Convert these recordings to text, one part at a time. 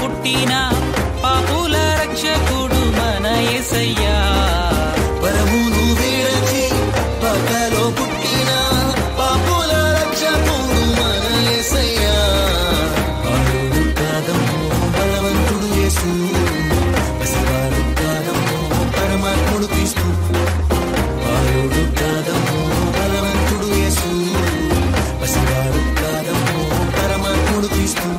పుట్టిన పాపుల రక్షకుడు మన యేసయ్యా. పరమును విడచి పగలో పుట్టిన పాపుల రక్షకుడు మన యేసయ్యా. బాలుడు కాదమ్మో బలవంతుడు యేసు, పసివాడు కాదమ్మో పరమాత్ముడు క్రీస్తు. బాలుడు కాదమ్మో బలవంతుడు యేసు, పసివాడు కాదమ్మో పరమాత్ముడు క్రీస్తు.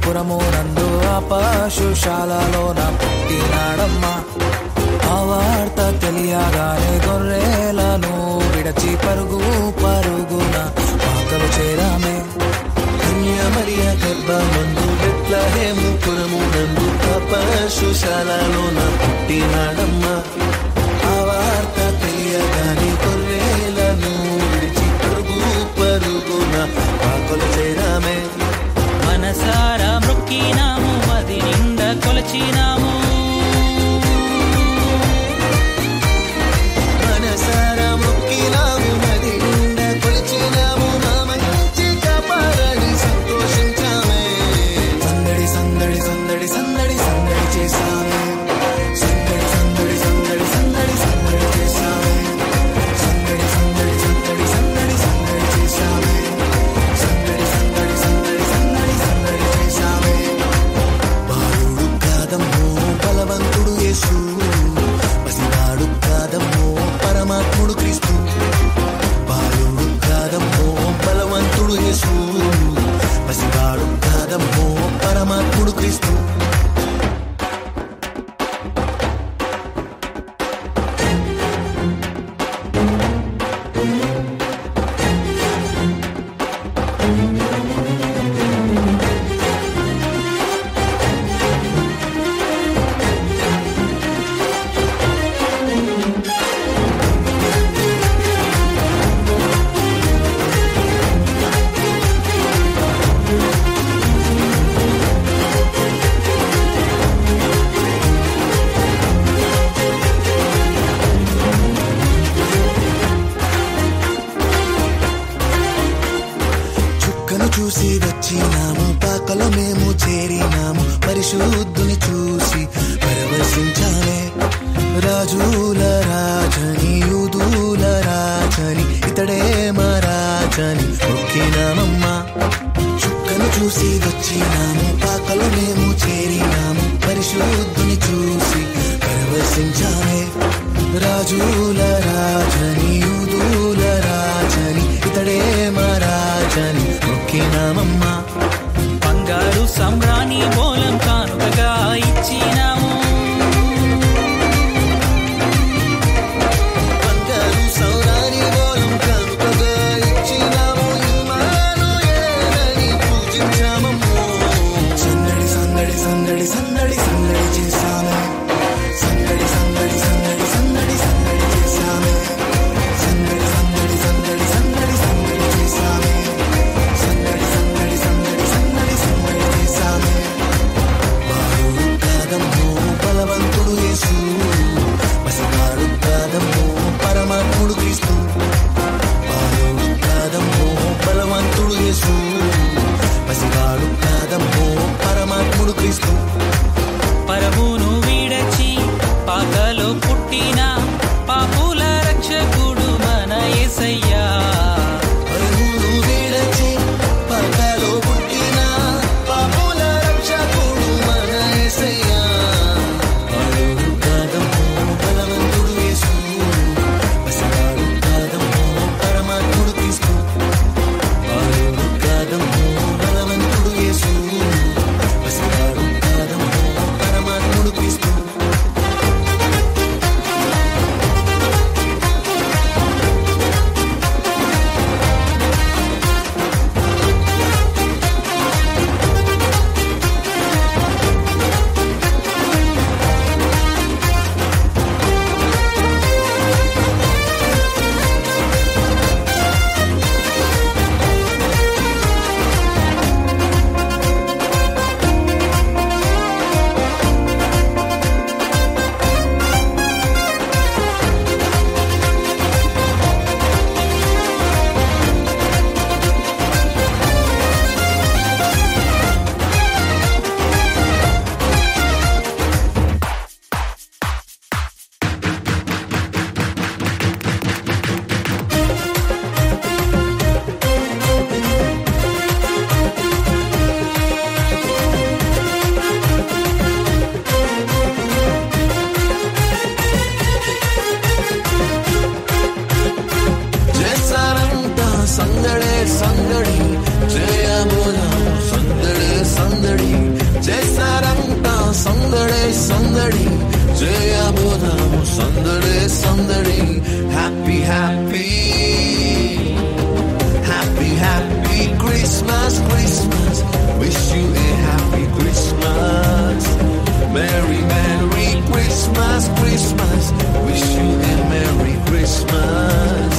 పురమునందు ఆపశుశాలలోన పుట్టినాడమ్మా. ఆ వార్త తెలియగానే గొర్రెలను విడచి పరుగు పరుగున పాకలు చేరామే. కన్యామరియ గర్భమందు బెత్లెహేము పురమునందు ఆపశుశాలలోన పుట్టినాడమ్మా. ఆ వార్త తెలియగానే గొర్రెలను విడిచి పరుగు పరుగున పాకలు చేరామే. మనసారా మొక్కినాము, మది నిండా కొలచినాము. మనసారా మొక్కినాము, మది నిండా కొలిచినాము. మా మంచి కాపాడని సంతోషించామే. సందడి సందడి సందడి సందడి సందడి చేశామే. సందడి సందడి సందడి సందడి సందడి చేశామే. సందడి సందడి సందడి సందడి సందడి చేశామే. సందడి సందడి సందడి సందడి సందడి చేశామే. బాలుడు కాదమ్మో బలవంతుడు యేసు, పసివాడు కాదమ్మో పరమాత్ముడు క్రీస్తు. బాలుడు కాదమ్మో బలవంతుడు యేసు, పసివాడు కాదమ్మో పరమాత్ముడు క్రీస్తు. చూసి వచ్చినాము, పాకలో మేము చేరినాము. పరిశుద్ధుని చూసి పరవశించామే. రాజుల రాజని యూదుల రాజని ఇతడే మా రాజని మొక్కినామమ్మా. చుక్కను చూసి వచ్చినాము, పాకలో మేము చేరినాము. పరిశుద్ధుని చూసి పరవశించామే. రాజుల రాజని యూదుల రాజని ఇతడే మా రాజని మొక్కినామమ్మా. బంగారు సంబ్రాణి బోలం కానుకగా ఇచ్చినాము. బంగారు సంబ్రాణి బోలం కానుకగా ఇచ్చినాము. ఇమ్మానుయేలని పూజించామమ్మో. సందడి సందడి సందడి సందడి సందడి చేశామే. సందడి సందడి సందడి సందడి సందడి చేశామే. సందడి సందడి సందడి సందడి సందడి చేశామే. సందడి సందడి సందడి సందడి సందడి చేశామే. బాలుడు కాదమ్మో బలవంతుడు యేసు, పసివాడు కాదమ్మో పరమాత్ముడు క్రీస్తు. బాలుడు కాదమ్మో బలవంతుడు యేసు, పసివాడు కాదమ్మో పరమాత్ముడు క్రీస్తు. Sandare, Sandari, happy, happy. Happy, happy Christmas, Christmas. Wish you a happy Christmas. Merry, Merry Christmas, Christmas. Wish you a Merry Christmas.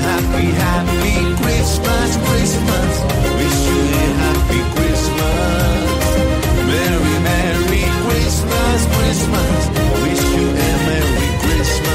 Happy, happy Christmas, Christmas. Wish you a happy Christmas. Merry, Merry Christmas, Christmas. Wish you a Merry Christmas.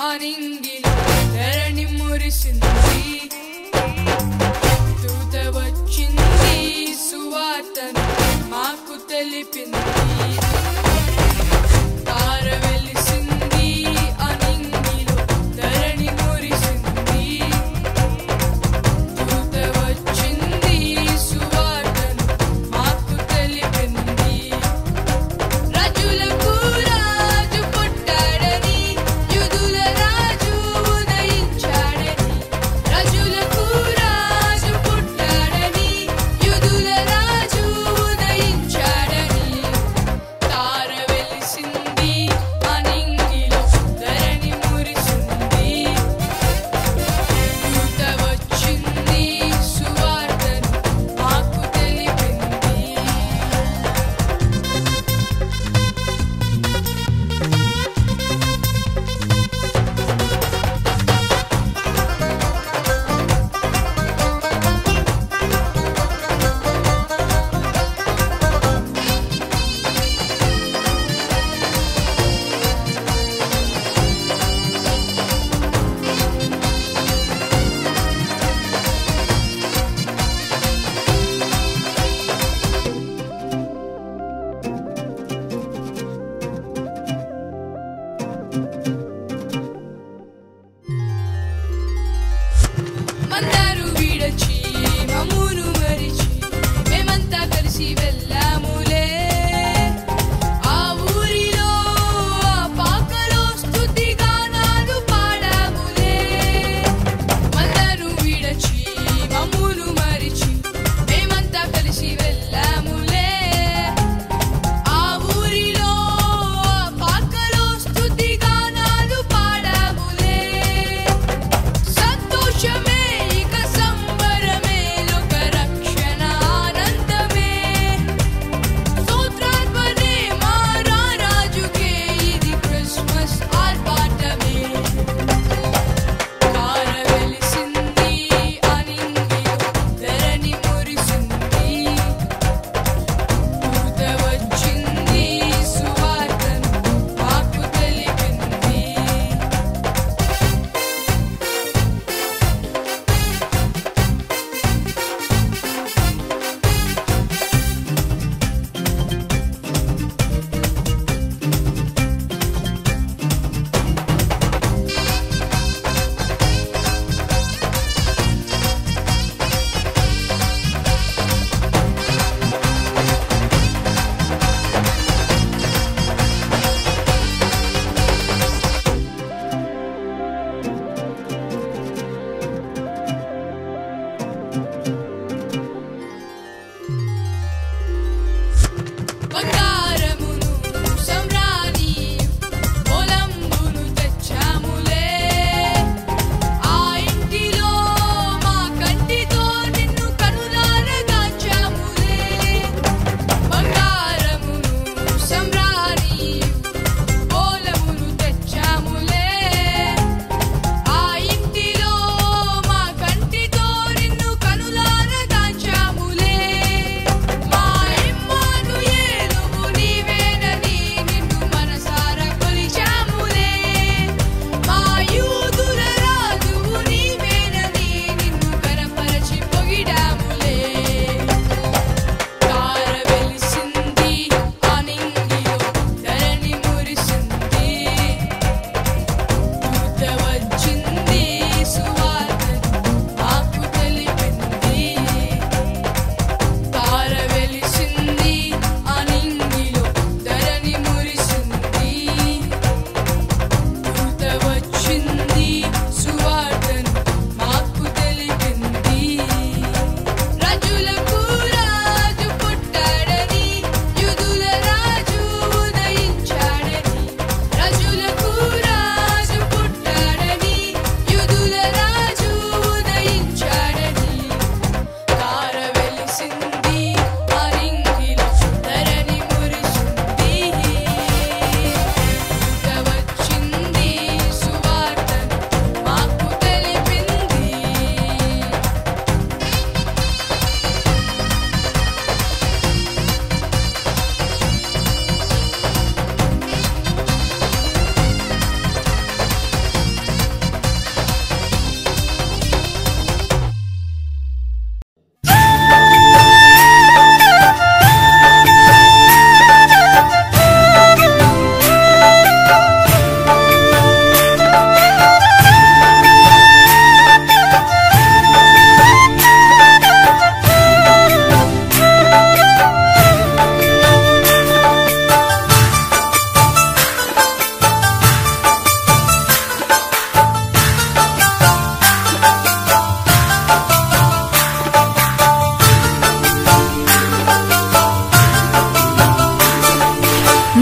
ఆనింగిలో ధరణి మురిసింది, దూత వచ్చింది, సువార్తను మాకు తెలిపింది. తార వెలిసింది, ఆనింగిలో ధరణి మురిసింది, దూత వచ్చింది, సువార్తను మాకు తెలిపింది. రాజులకు రాజు పుట్టాడని, యూదుల రాజు ఉదయించాడని. రాజులకు రాజు పుట్టాడని, యూదుల రాజు ఉదయించాడని.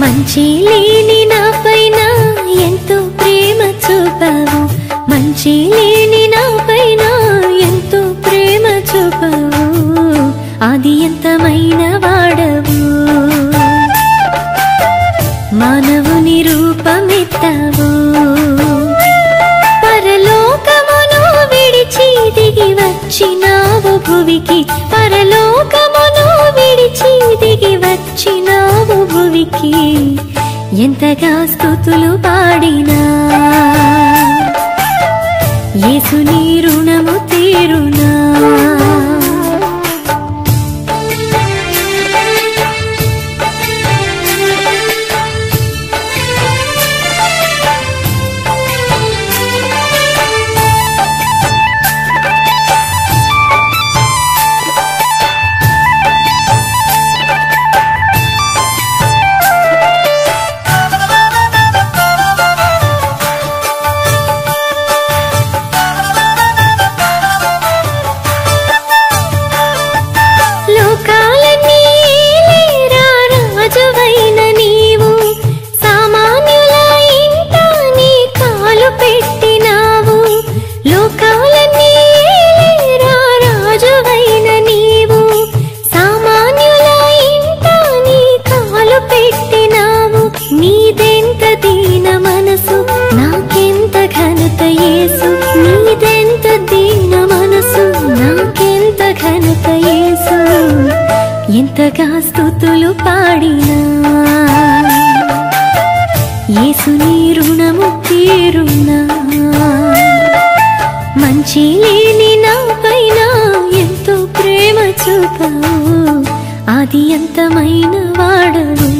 మంచి లేని నాపైన ఎంతో ప్రేమ చూపావు, మంచి లేని నాపైన ఎంతో ప్రేమ చూపావు, ఆది అంతమైన వాడవు, మానవుని రూపమెత్తావు, పరలోకమును విడిచి దిగి వచ్చినావు భువికి, పరలోకమును విడిచి దిగి వచ్చినావు భువికి, ఎంతగా స్తుతులు పాడినా యేసుని రుణము తీరునా. ఎంతగా స్తుతులు పాడినా యేసుని రుణము తీరునా. మంచి లేని నాపైన ఎంతో ప్రేమ చూపావు, ఆది అంతమైన వాడవు,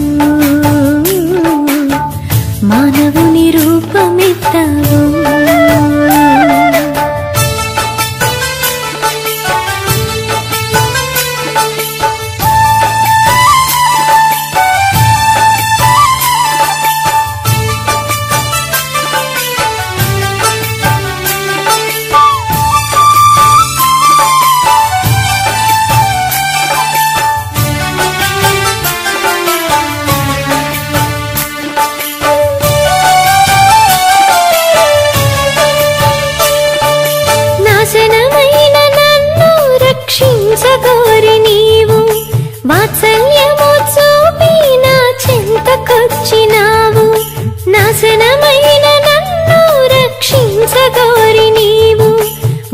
మానవుని రూపమెత్తావు.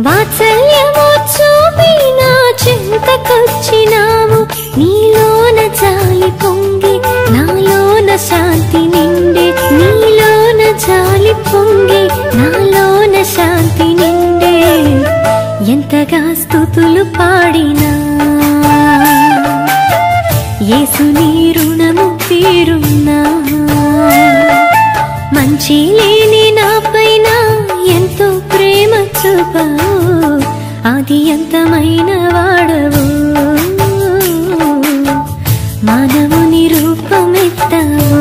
వాత్సల్యము చూపి నా చెంతకొచ్చినావు. నీలోన జాలి పొంగి నాలోన శాంతి నిండే. నీలోన జాలి పొంగి నాలోన శాంతి నిండే. ఎంతగా స్తుతులు పాడినా యేసు నీ రుణము తీరున్నా. మంచి లేని నాపైన ఎంతో ప్రేమ చూపావు. ఆది అంతమైన వాడవు. మానవుని రూపమెత్తావు.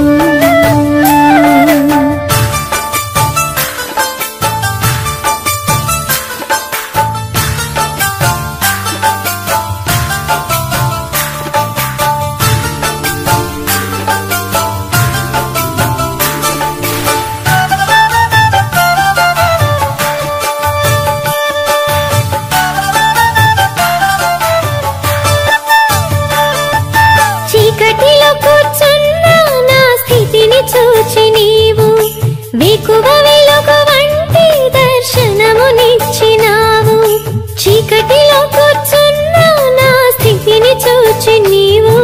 చీకటిలో కూర్చున్న నా స్థితిని చూచి నీవు వేకువ వెలుగు వంటి దర్శనమునిచ్చినావు. చీకటిలో కూర్చున్న నా స్థితిని చూచి నీవు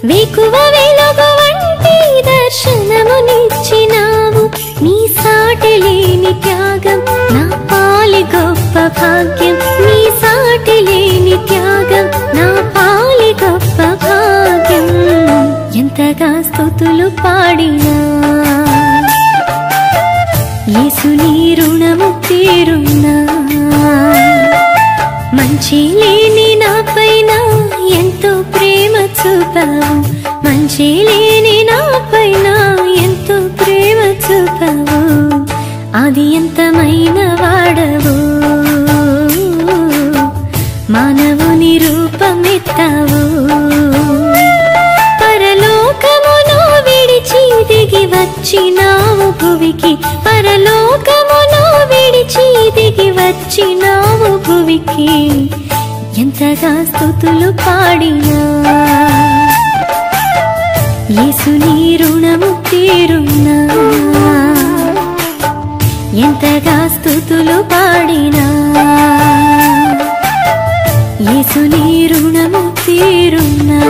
వేకువ వెలుగు వంటి దర్శనమునిచ్చినావు. నీ సాటి లేని త్యాగం నా పాలి గొప్ప భాగ్యం. నీ సాటి లేని త్యాగం నా పాలి గొప్ప భాగ్యం. ఎంతగా స్తుతులు పాడినా యేసు నీ రుణము తీరున్నా. మంచి లేని నాపైన ఎంతో ప్రేమ చూపావు. మంచి లేని నాపైన ఎంతో ప్రేమ చూపావు. ఆది అంతమైన వాడవు. మానవుని రూపమెత్తావు. పరలోకమును విడిచి దిగి వచ్చినావు భువికి. పరలోకమును విడిచి దిగి వచ్చినావు భువికి. ఎంతగా స్తుతులు పాడినా యేసు నీ రుణము తీరున్నా. ఎంతగా స్తుతులు పాడినా యేసు నీ రుణము తీరున్నా.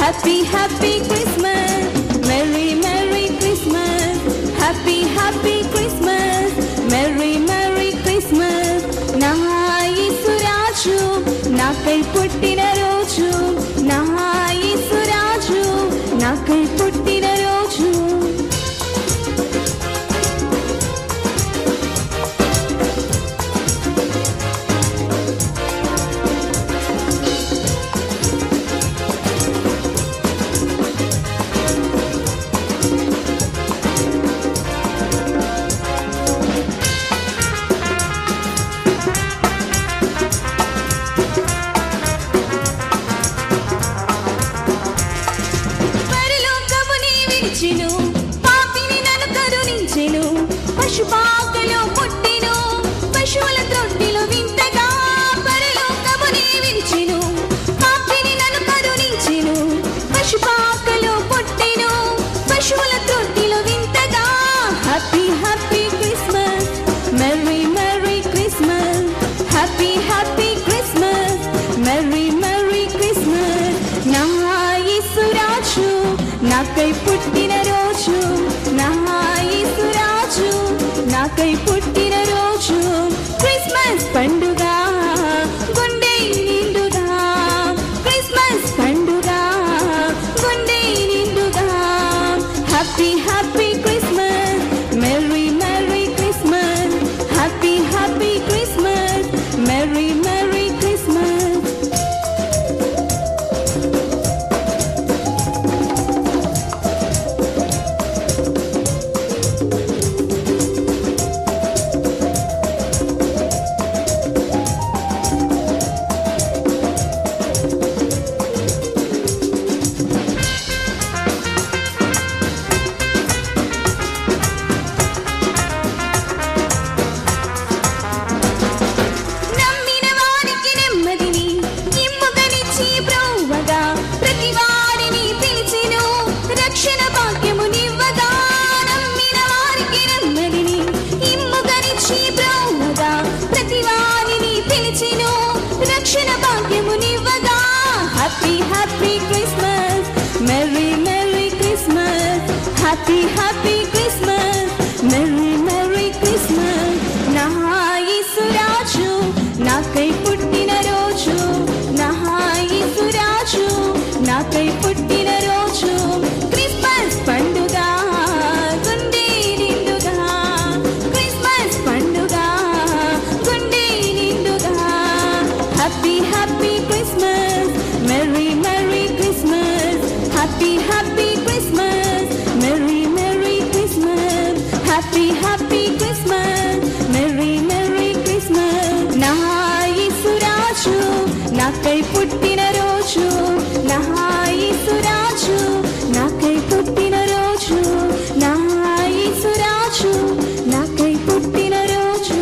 Happy, happy Christmas, Merry, Merry Christmas. Happy, happy Christmas, Merry, Merry Christmas. నా యేసు రాజు నాకై పుట్టిన రోజు. నా యేసు రాజు నాకై పుట్టిన రోజు. పాపిని నన్ను కరుణించెను. పశుపాకలో పుట్టెను, పశువుల తొట్టిలో వింతగా పరలోకముని విరిచెను. పాపిని నన్ను కరుణించెను, పశుపాకలో పుట్టెను, పశువుల తొట్టిలో వింతగా. Happy happy Christmas, merry merry Christmas. Happy happy Christmas, merry merry Christmas. నా యేసు రాజు నాకై పుట్టిన రోజు. నా యేసు రాజు నాకై పుట్టిన రోజు. క్రిస్మస్ పండుగ గుండె నిండుగా. క్రిస్మస్ పండుగ గుండె నిండుగా. Happy happy Christmas, merry merry Christmas. Happy happy Christmas. Happy Christmas merry merry Christmas నా యేసురాజు నాకై పుట్టిన రోజు నా యేసురాజు నాకై పుట్టిన రోజు క్రిస్మస్ పండుగ గుండె నిండుగా క్రిస్మస్ పండుగ గుండె నిండుగా happy happy Christmas merry merry Christmas happy happy Christmas merry merry Christmas happy happy Christmas merry merry Christmas నా యేసురాజు నాకై పుట్టిన రోజు నా యేసురాజు నాకై పుట్టిన రోజు నా యేసురాజు నాకై పుట్టిన రోజు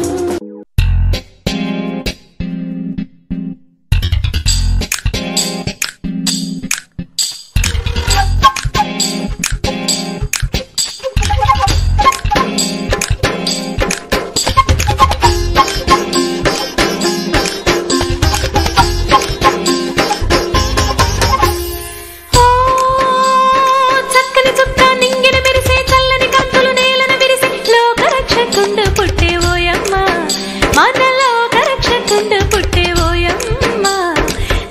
చక్కని చుక్క నింగిన మెరిసే చల్లని కంతులు నేలను విరిసే లోకరక్షకుండు పుట్టేవోయమ్మ మన లోకరక్షకుండు పుట్టేవోయమ్మ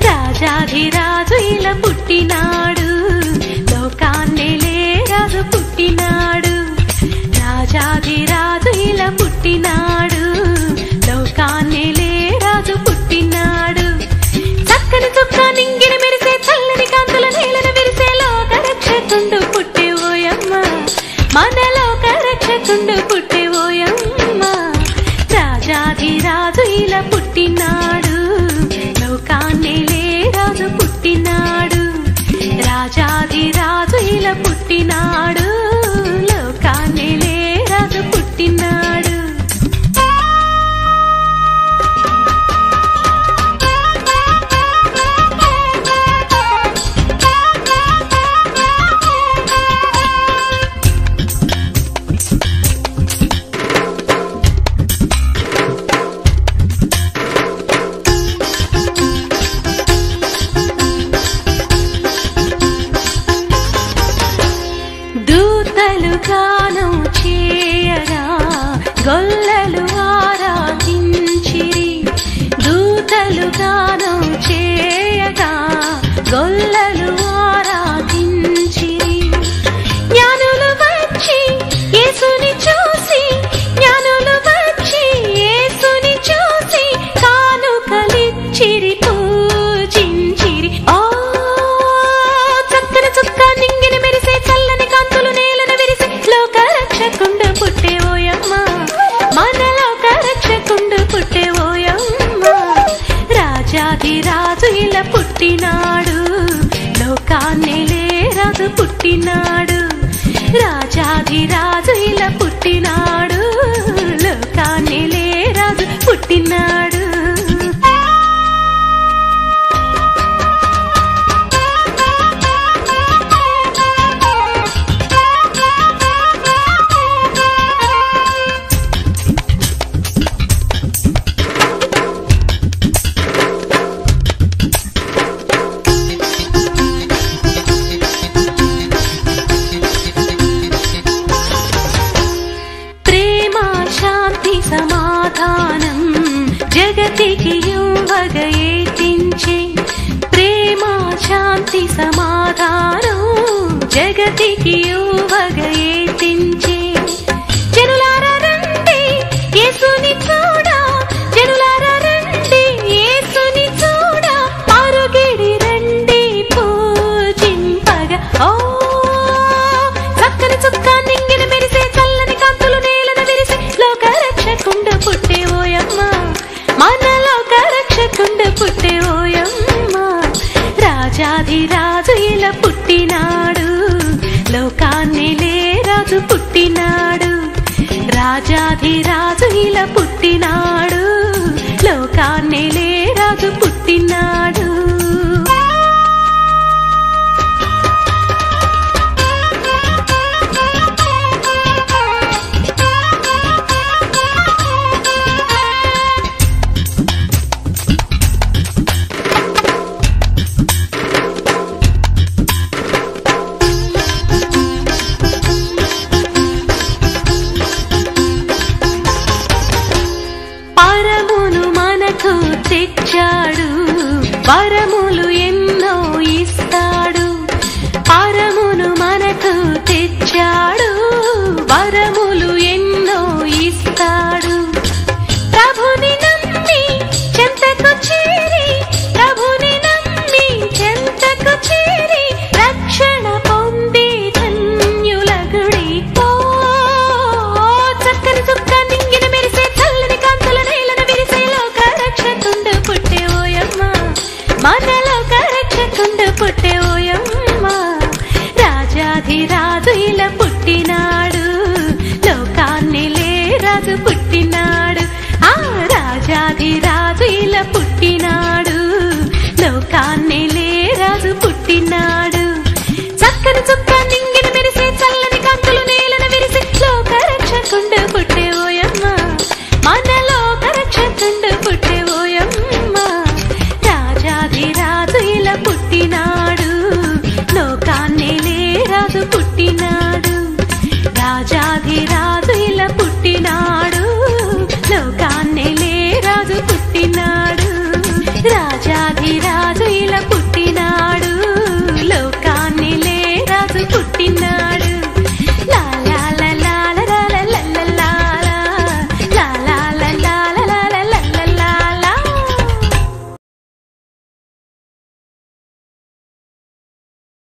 రాజాధిరాజు ఇలా పుట్టినాడు లోకాన్నేలే రాజు పుట్టినాడు రాజాధిరాజు ఇలా పుట్టినాడు లోకాన్నేలే రాజు పుట్టినాడు చక్కని చుక్క నింగిన మెరిసే చల్లని కాంతుల నేలను విరిసే లోకరక్షకుండు పుట్టేవోయమ్మ మన లోకరక్షకుండు పుట్టేవోయమ్మ రాజాధిరాజు ఇలా పుట్టినాడు లోకాన్నేలే రాజు పుట్టినాడు రాజాధిరాజు ఇలా పుట్టినాడు లోకాన్నేలే రాజు పుట్టినాడు దూతలు గానం చేయగా గొల్లలు ఆరాధించిరి దూతలు గానం చేయగా గొల్లలు ఆరాధించిరి జ్ఞానులు వచ్చి యేసుని చూసి జ్ఞానులు వచ్చి యేసుని చూసి కానుకలిచ్చిరి పూజించిరి ఓ చక్కని చుక్క నింగిన మెరిసే చల్లని కాంతులు నేలను విరిసి లోకరక్షకుండు పుట్టేవోయమ్మ మన లోకరక్షకుండు పుట్టేవోయమ్మ రాజాధిరాజు ఇలా పుట్టినాడు లోకాన్నేలే రాజు పుట్టినాడు రాజాధిరాజు ఇలా పుట్టినాడు లోకాన్నేలే రాజు పుట్టినాడు ప్రేమ శాంతి సమాధానం జగతికి యువగయేతించే ప్రేమ శాంతి సమాధానం జగతికి యువగయేతించే జనులారా రండి యేసుని చూడా జనులారా రండి యేసుని చూడా పరుగిడి రండి పూజింపగా ఓ చక్కని చుక్క నింగిన మెరిసే చల్లని కాంతులు నేలను విరిసే లోకరక్షకుండు పుట్టేవోయమ్మ మన లోకరక్షకుండు పుట్టేవోయమ్మ రాజాధిరాజు ఇలా పుట్టినాడు లోకాన్నేలే రాజు పుట్టినాడు రాజాధిరాజు ఇలా పుట్టినాడు